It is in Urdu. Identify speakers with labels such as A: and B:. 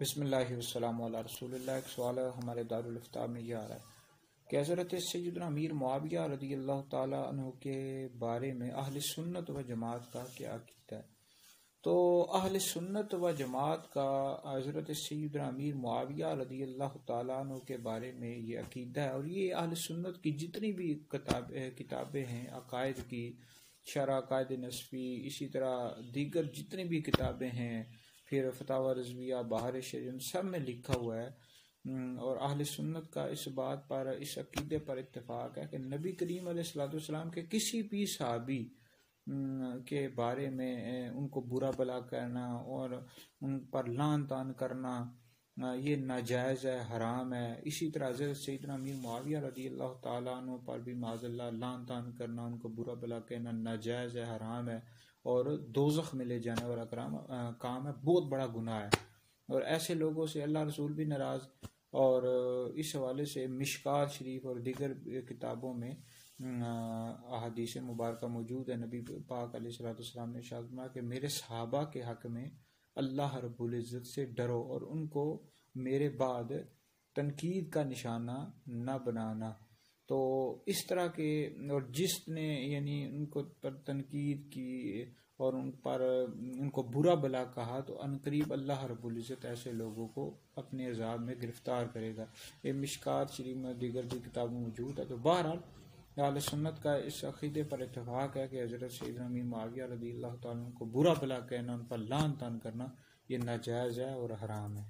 A: بسم اللہ والسلام علی رسول اللہ۔ ایک سوال ہمارے دارالفتاء میں یہ آ رہا ہے کہ حضرت سیدنا امیر معاویہ رضی اللہ تعالیٰ عنہ کے بارے میں اہل سنت و جماعت کا کیا عقیدہ ہے؟ تو اہل سنت و جماعت کا حضرت سیدنا امیر معاویہ رضی اللہ تعالیٰ عنہ کے بارے میں یہ عقیدہ ہے، اور یہ اہل سنت کی جتنی بھی کتابیں ہیں، عقائد کی شرح، عقائد نسبی، اسی طرح دیگر جتنی بھی کتابیں ہیں، پھر فتاوی رضویہ، بہار شریعت، سب میں لکھا ہوا ہے۔ اور اہل سنت کا اس بات پر، اس عقیدے پر اتفاق ہے کہ نبی کریم علیہ الصلوۃ والسلام کے کسی بھی صحابی کے بارے میں ان کو برا بھلا کہنا اور ان پر لعن طعن کرنا یہ ناجائز ہے، حرام ہے۔ اسی طرح حضرت سیدنا امیر معاویہ رضی اللہ تعالیٰ عنہ پر بھی معاذ اللہ لعن طعن کرنا، ان کو برا بھلا کہنا ناجائز ہے، حرام ہے، اور دوزخ میں لے جانے والا کام ہے، بہت بڑا گناہ ہے، اور ایسے لوگوں سے اللہ رسول بھی ناراض۔ اور اس حوالے سے مشکات شریف اور دیگر کتابوں میں احادیث مبارکہ موجود ہے۔ نبی پاک علیہ الصلوۃ والسلام نے ارشاد فرمایا کہ میرے صحابہ کے حق میں اللہ رب العزت سے ڈرو اور ان کو میرے بعد تنقید کا نشانہ نہ بنانا۔ تو اس طرح کے، اور جس نے یعنی ان کو پر تنقید کی اور ان کو برا بلا کہا، تو عنقریب اللہ رب العزت ایسے لوگوں کو اپنے عذاب میں گرفتار کرے گا۔ یہ مشکات شریف میں دیگر بھی کتابوں موجود ہے۔ تو بہرحال اہل سنت کا اس عقیدے پر اتفاق ہے کہ حضرت سیدنا امیر معاویہ رضی اللہ تعالیٰ عنہ کو برا بلا کہنا، ان پر لعن طعن کرنا یہ ناجائز ہے اور حرام ہے۔